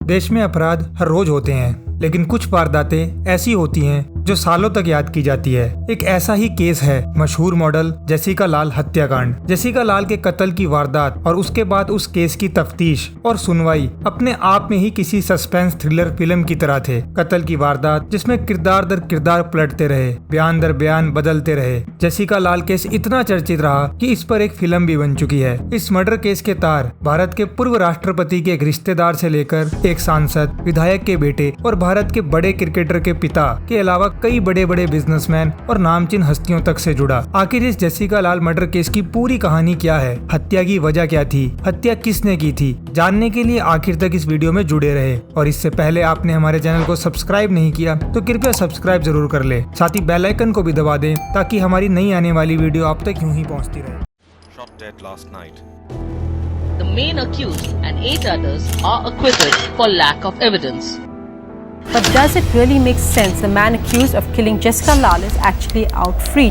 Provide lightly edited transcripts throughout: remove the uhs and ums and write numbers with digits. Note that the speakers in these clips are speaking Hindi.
देश में अपराध हर रोज होते हैं, लेकिन कुछ वारदातें ऐसी होती हैं जो सालों तक याद की जाती है। एक ऐसा ही केस है मशहूर मॉडल जेसिका लाल हत्याकांड। जेसिका लाल के कत्ल की वारदात और उसके बाद उस केस की तफ्तीश और सुनवाई अपने आप में ही किसी सस्पेंस थ्रिलर फिल्म की तरह थे। कत्ल की वारदात जिसमें किरदार दर किरदार पलटते रहे, बयान दर बयान बदलते रहे। जेसिका लाल केस इतना चर्चित रहा कि इस पर एक फिल्म भी बन चुकी है। इस मर्डर केस के तार भारत के पूर्व राष्ट्रपति के एक रिश्तेदार से लेकर एक सांसद, विधायक के बेटे और भारत के बड़े क्रिकेटर के पिता के अलावा कई बड़े बड़े बिजनेसमैन और नामचीन हस्तियों तक से जुड़ा। आखिर इस जेसिका लाल मर्डर केस की पूरी कहानी क्या है, हत्या की वजह क्या थी, हत्या किसने की थी, जानने के लिए आखिर तक इस वीडियो में जुड़े रहे। और इससे पहले आपने हमारे चैनल को सब्सक्राइब नहीं किया तो कृपया सब्सक्राइब जरूर कर ले, साथ ही बेल आइकन को भी दबा दें ताकि हमारी नई आने वाली वीडियो आप तक यूं ही पहुंचती रहे। Shot dead last night. The main accused and 8 others are acquitted for lack of evidence. But does it really make sense the man accused of killing Jessica Lal is actually out free?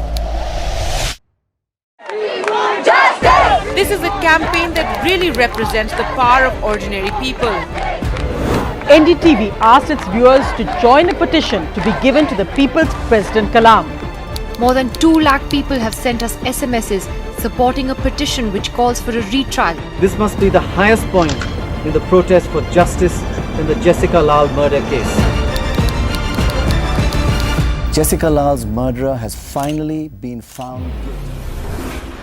This is a campaign that really represents the power of ordinary people. NDTV asked its viewers to join a petition to be given to the People's President Kalam. More than 2 lakh people have sent us SMSs supporting a petition which calls for a retrial. This must be the highest point in the protest for justice in the Jessica Lal murder case. Jessica Lal's murderer has finally been found guilty.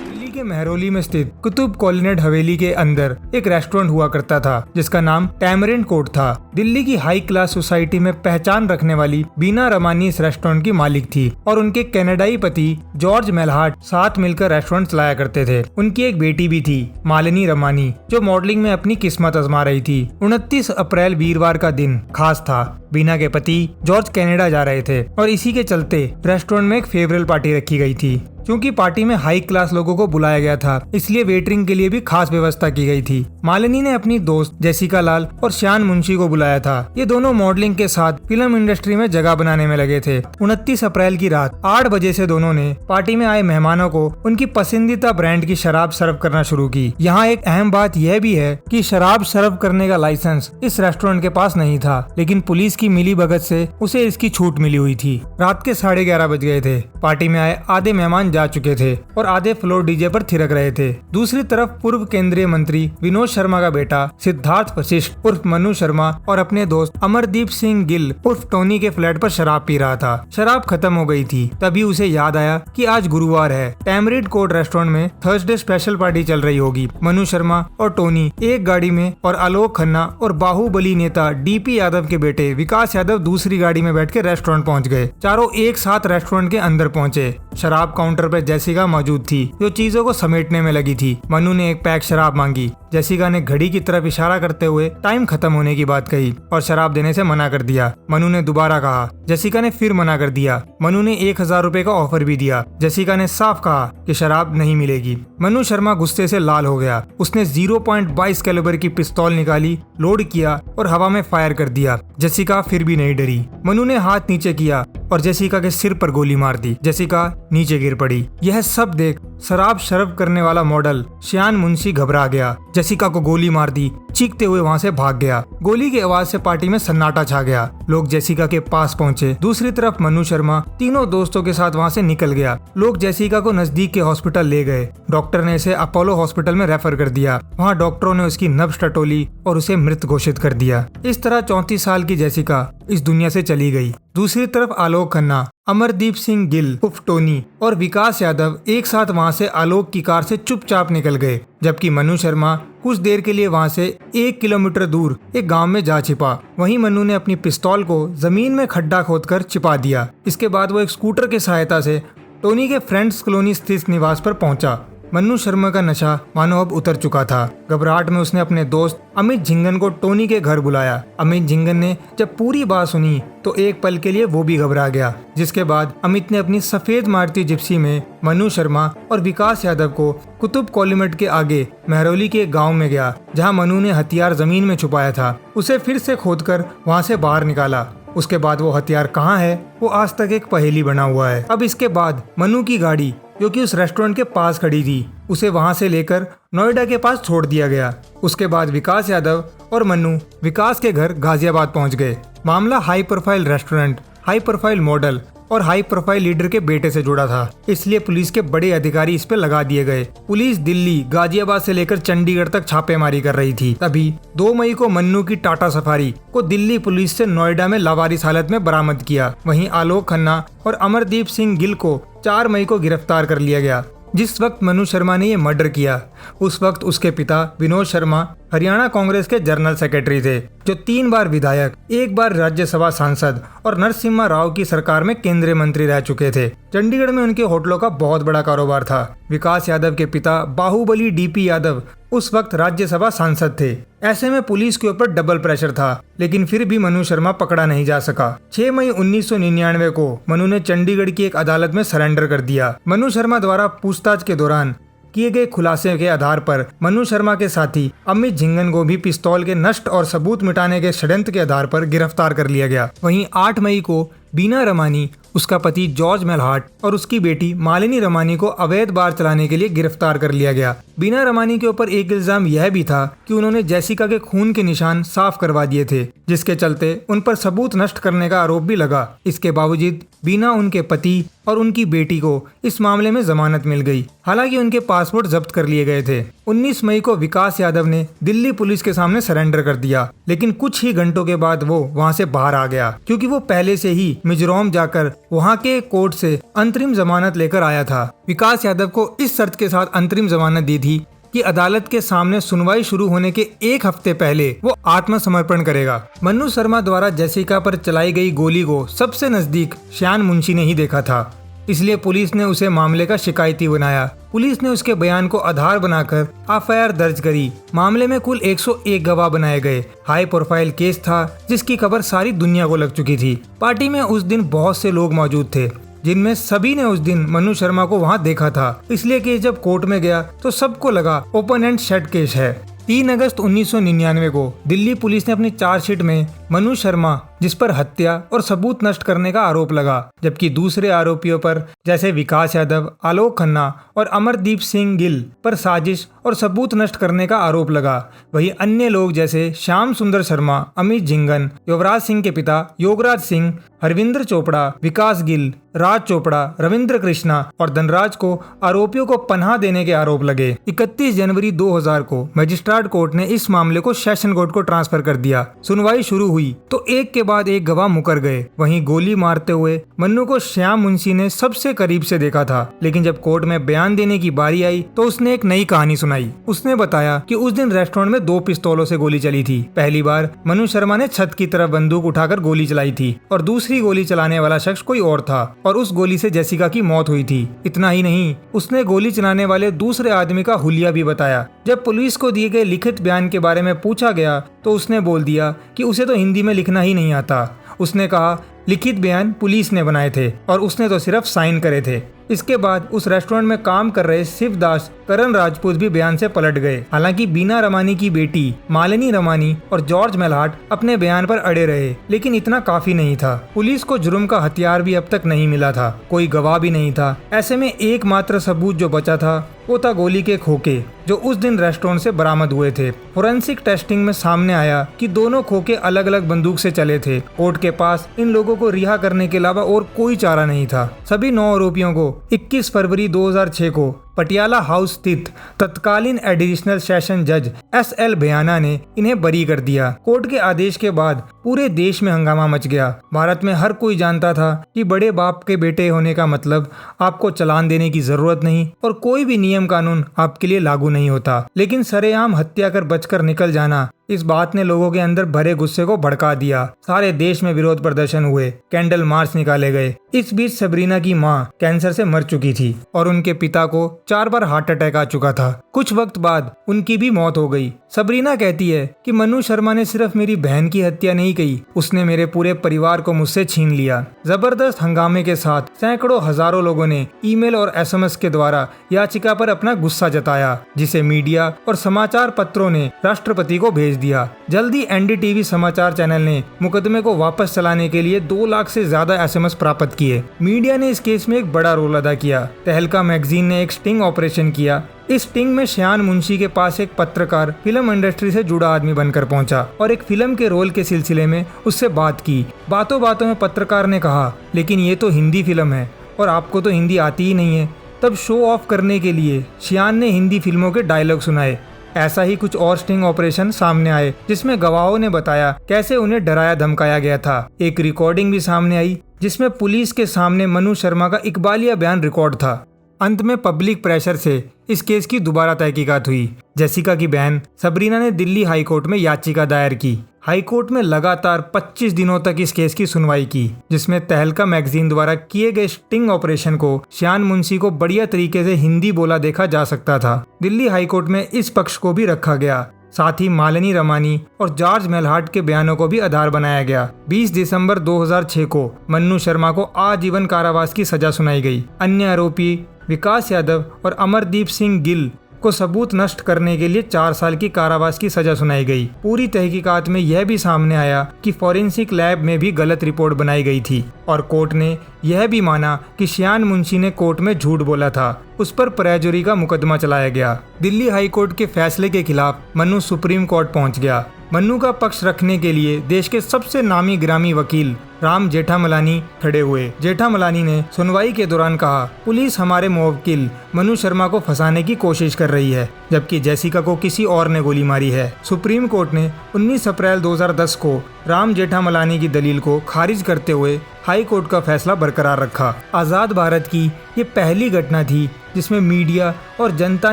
Delhi के मेहरौली में स्थित कुतुब कॉलोनेट हवेली के अंदर एक रेस्टोरेंट हुआ करता था जिसका नाम टैमरिंड कोर्ट था। दिल्ली की हाई क्लास सोसाइटी में पहचान रखने वाली बीना रमानी इस रेस्टोरेंट की मालिक थी और उनके कनाडाई पति जॉर्ज मेलहार्ट साथ मिलकर रेस्टोरेंट चलाया करते थे। उनकी एक बेटी भी थी, मालिनी रमानी, जो मॉडलिंग में अपनी किस्मत आजमा रही थी। 29 अप्रैल वीरवार का दिन खास था। बीना के पति जॉर्ज कनाडा जा रहे थे और इसी के चलते रेस्टोरेंट में एक फेवरेल पार्टी रखी गई थी। क्योंकि पार्टी में हाई क्लास लोगों को बुलाया गया था, इसलिए वेटरिंग के लिए भी खास व्यवस्था की गई थी। मालिनी ने अपनी दोस्त जेसिका लाल और श्यान मुंशी को बुलाया था। ये दोनों मॉडलिंग के साथ फिल्म इंडस्ट्री में जगह बनाने में लगे थे। 29 अप्रैल की रात 8 बजे से दोनों ने पार्टी में आए मेहमानों को उनकी पसंदीदा ब्रांड की शराब सर्व करना शुरू की। यहाँ एक अहम बात यह भी है कि शराब सर्व करने का लाइसेंस इस रेस्टोरेंट के पास नहीं था, लेकिन पुलिस की मिली भगत से उसे इसकी छूट मिली हुई थी। रात के 11:30 बज गए थे। पार्टी में आए आधे मेहमान जा चुके थे और आधे फ्लोर डीजे पर थिरक रहे थे। दूसरी तरफ पूर्व केंद्रीय मंत्री विनोद शर्मा का बेटा सिद्धार्थ वशिष्ठ उर्फ मनु शर्मा और अपने दोस्त अमरदीप सिंह गिल उर्फ टोनी के फ्लैट पर शराब पी रहा था। शराब खत्म हो गई थी, तभी उसे याद आया कि आज गुरुवार है। टैमरिंड कोर्ट रेस्टोरेंट में थर्सडे स्पेशल पार्टी चल रही होगी। मनु शर्मा और टोनी एक गाड़ी में और आलोक खन्ना और बाहुबली नेता डीपी यादव के बेटे विकास यादव दूसरी गाड़ी में बैठ के रेस्टोरेंट पहुंच गए। चारों एक साथ रेस्टोरेंट के अंदर पहुंचे। शराब काउंटर पर जेसिका मौजूद थी जो चीजों को समेटने में लगी थी। मनु ने एक पैक शराब मांगी। जेसिका ने घड़ी की तरफ इशारा करते हुए टाइम खत्म होने की बात कही और शराब देने से मना कर दिया। मनु ने दोबारा कहा। जेसिका ने फिर मना कर दिया। मनु ने 1000 रुपए का ऑफर भी दिया। जेसिका ने साफ कहा कि शराब नहीं मिलेगी। मनु शर्मा गुस्से से लाल हो गया। उसने 0.22 कैलिबर की पिस्तौल निकाली, लोड किया और हवा में फायर कर दिया। जेसिका फिर भी नहीं डरी। मनु ने हाथ नीचे किया और जेसिका के सिर पर गोली मार दी। जेसिका नीचे गिर पड़ी। यह सब देख शराब सर्व करने वाला मॉडल श्यान मुंशी घबरा गया। जेसिका को गोली मार दी, चीखते हुए वहां से भाग गया। गोली की आवाज से पार्टी में सन्नाटा छा गया। लोग जेसिका के पास पहुंचे। दूसरी तरफ मनु शर्मा तीनों दोस्तों के साथ वहां से निकल गया। लोग जेसिका को नजदीक के हॉस्पिटल ले गए। डॉक्टर ने इसे अपोलो हॉस्पिटल में रेफर कर दिया। वहाँ डॉक्टरों ने उसकी नब्ज टटोली और उसे मृत घोषित कर दिया। इस तरह 34 साल की जेसिका इस दुनिया से चली गई। दूसरी तरफ आलोक खन्ना, अमरदीप सिंह गिल उर्फ टोनी और विकास यादव एक साथ वहां से आलोक की कार से चुपचाप निकल गए, जबकि मनु शर्मा कुछ देर के लिए वहां से 1 किलोमीटर दूर एक गांव में जा छिपा। वहीं मनु ने अपनी पिस्तौल को जमीन में खड्डा खोदकर छिपा दिया। इसके बाद वो एक स्कूटर की सहायता से टोनी के फ्रेंड्स कॉलोनी स्थित निवास पर पहुंचा। मनु शर्मा का नशा मानो अब उतर चुका था। घबराहट में उसने अपने दोस्त अमित झिंगन को टोनी के घर बुलाया। अमित झिंगन ने जब पूरी बात सुनी तो एक पल के लिए वो भी घबरा गया, जिसके बाद अमित ने अपनी सफेद मारुति जिप्सी में मनु शर्मा और विकास यादव को कुतुब कॉलोनेट के आगे मेहरौली के गांव में गया, जहां मनु ने हथियार जमीन में छुपाया था। उसे फिर से खोदकर वहां से बाहर निकाला। उसके बाद वो हथियार कहाँ है वो आज तक एक पहेली बना हुआ है। अब इसके बाद मनु की गाड़ी जो कि उस रेस्टोरेंट के पास खड़ी थी, उसे वहां से लेकर नोएडा के पास छोड़ दिया गया। उसके बाद विकास यादव और मन्नू विकास के घर गाजियाबाद पहुंच गए। मामला high profile restaurant, high profile model और हाई प्रोफाइल लीडर के बेटे से जुड़ा था, इसलिए पुलिस के बड़े अधिकारी इस पे लगा दिए गए। पुलिस दिल्ली, गाजियाबाद से लेकर चंडीगढ़ तक छापेमारी कर रही थी। तभी 2 मई को मन्नू की टाटा सफारी को दिल्ली पुलिस से नोएडा में लावारिस हालत में बरामद किया। वहीं आलोक खन्ना और अमरदीप सिंह गिल को 4 मई को गिरफ्तार कर लिया गया। जिस वक्त मनु शर्मा ने ये मर्डर किया, उस वक्त उसके पिता विनोद शर्मा हरियाणा कांग्रेस के जनरल सेक्रेटरी थे, जो 3 बार विधायक, 1 बार राज्यसभा सांसद और नरसिम्हा राव की सरकार में केंद्रीय मंत्री रह चुके थे। चंडीगढ़ में उनके होटलों का बहुत बड़ा कारोबार था। विकास यादव के पिता बाहुबली डीपी यादव उस वक्त राज्यसभा सांसद थे। ऐसे में पुलिस के ऊपर डबल प्रेशर था, लेकिन फिर भी मनु शर्मा पकड़ा नहीं जा सका। 6 मई 1999 को मनु ने चंडीगढ़ की एक अदालत में सरेंडर कर दिया। मनु शर्मा द्वारा पूछताछ के दौरान किए गए खुलासे के आधार पर मनु शर्मा के साथी अमित झिंगन को भी पिस्तौल के नष्ट और सबूत मिटाने के षड्यंत्र के आधार पर गिरफ्तार कर लिया गया। वहीं 8 मई को बीना रमानी, उसका पति जॉर्ज मेलहाट और उसकी बेटी मालिनी रमानी को अवैध बार चलाने के लिए गिरफ्तार कर लिया गया। बीना रमानी के ऊपर एक इल्जाम यह भी था कि उन्होंने जेसिका के खून के निशान साफ करवा दिए थे, जिसके चलते उन पर सबूत नष्ट करने का आरोप भी लगा। इसके बावजूद बीना, उनके पति और उनकी बेटी को इस मामले में जमानत मिल गई। हालांकि उनके पासपोर्ट जब्त कर लिए गए थे। 19 मई को विकास यादव ने दिल्ली पुलिस के सामने सरेंडर कर दिया, लेकिन कुछ ही घंटों के बाद वो वहां से बाहर आ गया, क्योंकि वो पहले से ही मिजोरम जाकर वहां के कोर्ट से अंतरिम जमानत लेकर आया था। विकास यादव को इस शर्त के साथ अंतरिम जमानत दी थी कि अदालत के सामने सुनवाई शुरू होने के 1 हफ्ते पहले वो आत्मसमर्पण करेगा। मन्नू शर्मा द्वारा जेसिका पर चलाई गई गोली को सबसे नजदीक श्यान मुंशी ने ही देखा था, इसलिए पुलिस ने उसे मामले का शिकायती बनाया। पुलिस ने उसके बयान को आधार बनाकर एफआईआर दर्ज करी। मामले में कुल 101 गवाह बनाए गए। हाई प्रोफाइल केस था, जिसकी खबर सारी दुनिया को लग चुकी थी। पार्टी में उस दिन बहुत से लोग मौजूद थे, जिनमें सभी ने उस दिन मनु शर्मा को वहां देखा था, इसलिए कि जब कोर्ट में गया तो सबको लगा ओपन एंड शट केस है। 3 अगस्त 1999 को दिल्ली पुलिस ने अपनी चार्जशीट में मनु शर्मा, जिस पर हत्या और सबूत नष्ट करने का आरोप लगा, जबकि दूसरे आरोपियों पर जैसे विकास यादव, आलोक खन्ना और अमरदीप सिंह गिल पर साजिश और सबूत नष्ट करने का आरोप लगा। वहीं अन्य लोग जैसे श्याम सुंदर शर्मा, अमित झिंगन, युवराज सिंह के पिता योगराज सिंह, हरविंदर चोपड़ा, विकास गिल, राज चोपड़ा, रविंद्र कृष्णा और धनराज को आरोपियों को पनाह देने के आरोप लगे। 31 जनवरी 2000 को मजिस्ट्रेट कोर्ट ने इस मामले को सेशन कोर्ट को ट्रांसफर कर दिया। सुनवाई शुरू हुई तो एक के बाद एक गवाह मुकर गए। वहीं गोली मारते हुए मन्नू को श्याम मुंशी ने सबसे करीब से देखा था, लेकिन जब कोर्ट में बयान देने की बारी आई तो उसने एक नई कहानी सुनाई। उसने बताया कि उस दिन रेस्टोरेंट में 2 पिस्तौलों से गोली चली थी। पहली बार मनु शर्मा ने छत की तरफ बंदूक उठाकर गोली चलाई थी और दूसरी गोली चलाने वाला शख्स कोई और था और उस गोली से जेसिका की मौत हुई थी। इतना ही नहीं, उसने गोली चलाने वाले दूसरे आदमी का हुलिया भी बताया। जब पुलिस को दिए गए लिखित बयान के बारे में पूछा गया तो उसने बोल दिया कि उसे तो हिंदी में लिखना ही नहीं आता। उसने कहा लिखित बयान पुलिस ने बनाए थे और उसने तो सिर्फ साइन करे थे। इसके बाद उस रेस्टोरेंट में काम कर रहे शिवदास, करण राजपूत भी बयान से पलट गए। हालांकि बीना रमानी की बेटी मालिनी रमानी और जॉर्ज मेलहाट अपने बयान पर अड़े रहे, लेकिन इतना काफी नहीं था। पुलिस को जुर्म का हथियार भी अब तक नहीं मिला था, कोई गवाह भी नहीं था। ऐसे में एकमात्र सबूत जो बचा था वो था गोली के खोखे, जो उस दिन रेस्टोरेंट से बरामद हुए थे। फोरेंसिक टेस्टिंग में सामने आया कि दोनों खोखे अलग अलग बंदूक से चले थे। कोर्ट के पास इन लोगों को रिहा करने के अलावा और कोई चारा नहीं था। सभी 9 आरोपियों को 21 फरवरी 2006 को पटियाला हाउस स्थित तत्कालीन एडिशनल सेशन जज SL भयाना ने इन्हें बरी कर दिया। कोर्ट के आदेश के बाद पूरे देश में हंगामा मच गया। भारत में हर कोई जानता था कि बड़े बाप के बेटे होने का मतलब आपको चालान देने की जरूरत नहीं और कोई भी नियम कानून आपके लिए लागू नहीं होता। लेकिन सरेआम हत्या कर बचकर निकल जाना, इस बात ने लोगों के अंदर भरे गुस्से को भड़का दिया। सारे देश में विरोध प्रदर्शन हुए, कैंडल मार्च निकाले गए। इस बीच सबरीना की मां कैंसर से मर चुकी थी और उनके पिता को 4 बार हार्ट अटैक आ चुका था। कुछ वक्त बाद उनकी भी मौत हो गई। सबरीना कहती है कि मनु शर्मा ने सिर्फ मेरी बहन की हत्या नहीं की, उसने मेरे पूरे परिवार को मुझसे छीन लिया। जबरदस्त हंगामे के साथ सैकड़ों हजारों लोगों ने ईमेल और SMS के द्वारा याचिका पर अपना गुस्सा जताया, जिसे मीडिया और समाचार पत्रों ने राष्ट्रपति को भेज भेज दिया। जल्दी एनडीटीवी समाचार चैनल ने मुकदमे को वापस चलाने के लिए 2 लाख से ज्यादा एसएमएस प्राप्त किए। मीडिया ने इस केस में एक बड़ा रोल अदा किया। तहलका मैगजीन ने एक स्टिंग ऑपरेशन किया। इस स्टिंग में श्यान मुंशी के पास एक पत्रकार फिल्म इंडस्ट्री से जुड़ा आदमी बनकर पहुंचा और एक फिल्म के रोल के सिलसिले में उससे बात की। बातों बातों में पत्रकार ने कहा, लेकिन ये तो हिंदी फिल्म है और आपको तो हिंदी आती ही नहीं है। तब शो ऑफ करने के लिए श्यान ने हिंदी फिल्मों के डायलॉग सुनाए। ऐसा ही कुछ और स्टिंग ऑपरेशन सामने आए जिसमें गवाहों ने बताया कैसे उन्हें डराया धमकाया गया था। एक रिकॉर्डिंग भी सामने आई जिसमें पुलिस के सामने मनु शर्मा का इकबालिया बयान रिकॉर्ड था। अंत में पब्लिक प्रेशर से इस केस की दोबारा तहकीकात हुई। जेसिका की बहन सबरीना ने दिल्ली हाई कोर्ट में याचिका दायर की। हाई कोर्ट में लगातार 25 दिनों तक इस केस की सुनवाई की, जिसमें तहलका मैगजीन द्वारा किए गए स्टिंग ऑपरेशन को श्यान मुंशी को बढ़िया तरीके से हिंदी बोला देखा जा सकता था। दिल्ली हाई कोर्ट में इस पक्ष को भी रखा गया। साथ ही मालिनी रमानी और जॉर्ज मेलहार्ट के बयानों को भी आधार बनाया गया। 20 दिसंबर 2006 को मन्नू शर्मा को आजीवन कारावास की सजा सुनाई गई। अन्य आरोपी विकास यादव और अमरदीप सिंह गिल को सबूत नष्ट करने के लिए 4 साल की कारावास की सजा सुनाई गई। पूरी तहकीकात में यह भी सामने आया कि फॉरेंसिक लैब में भी गलत रिपोर्ट बनाई गई थी और कोर्ट ने यह भी माना कि श्यान मुंशी ने कोर्ट में झूठ बोला था। उस पर परजुरी का मुकदमा चलाया गया। दिल्ली हाई कोर्ट के फैसले के खिलाफ मन्नू सुप्रीम कोर्ट पहुंच गया। मन्नू का पक्ष रखने के लिए देश के सबसे नामी गिरामी वकील राम जेठामलानी खड़े हुए। जेठामलानी ने सुनवाई के दौरान कहा, पुलिस हमारे मुवक्किल मनु शर्मा को फंसाने की कोशिश कर रही है, जबकि जेसिका को किसी और ने गोली मारी है। सुप्रीम कोर्ट ने 19 अप्रैल 2010 को राम जेठामलानी की दलील को खारिज करते हुए हाई कोर्ट का फैसला बरकरार रखा। आज़ाद भारत की ये पहली घटना थी जिसमें मीडिया और जनता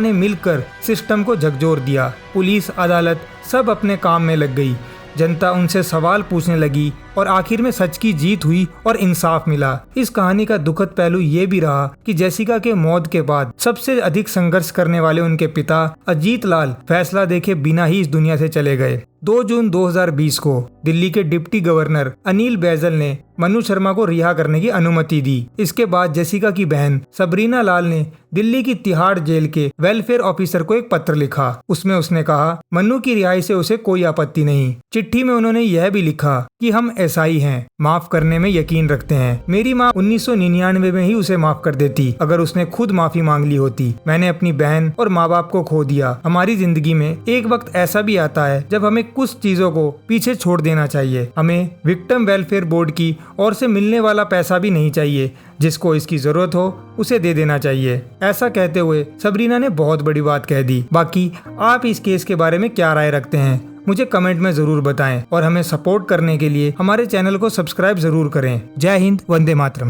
ने मिलकर सिस्टम को झकझोर दिया। पुलिस, अदालत सब अपने काम में लग गई। जनता उनसे सवाल पूछने लगी और आखिर में सच की जीत हुई और इंसाफ मिला। इस कहानी का दुखद पहलू ये भी रहा कि जेसिका के मौत के बाद सबसे अधिक संघर्ष करने वाले उनके पिता अजीत लाल फैसला देखे बिना ही इस दुनिया से चले गए। 2 जून 2020 को दिल्ली के डिप्टी गवर्नर अनिल बैजल ने मनु शर्मा को रिहा करने की अनुमति दी। इसके बाद जेसिका की बहन सबरीना लाल ने दिल्ली की तिहाड़ जेल के वेलफेयर ऑफिसर को एक पत्र लिखा। उसमें उसने कहा मनु की रिहाई से उसे कोई आपत्ति नहीं। चिट्ठी में उन्होंने यह भी लिखा कि हम एसआई हैं, माफ करने में यकीन रखते हैं। मेरी माँ 1999 में ही उसे माफ कर देती अगर उसने खुद माफी मांग ली होती। मैंने अपनी बहन और माँ बाप को खो दिया। हमारी जिंदगी में एक वक्त ऐसा भी आता है जब हमें कुछ चीजों को पीछे छोड़ देना चाहिए। हमें विक्टिम वेलफेयर बोर्ड की ओर से मिलने वाला पैसा भी नहीं चाहिए। जिसको इसकी जरूरत हो उसे दे देना चाहिए। ऐसा कहते हुए सबरीना ने बहुत बड़ी बात कह दी। बाकी आप इस केस के बारे में क्या राय रखते हैं मुझे कमेंट में जरूर बताएं और हमें सपोर्ट करने के लिए हमारे चैनल को सब्सक्राइब जरूर करें। जय हिंद, वंदे मातरम।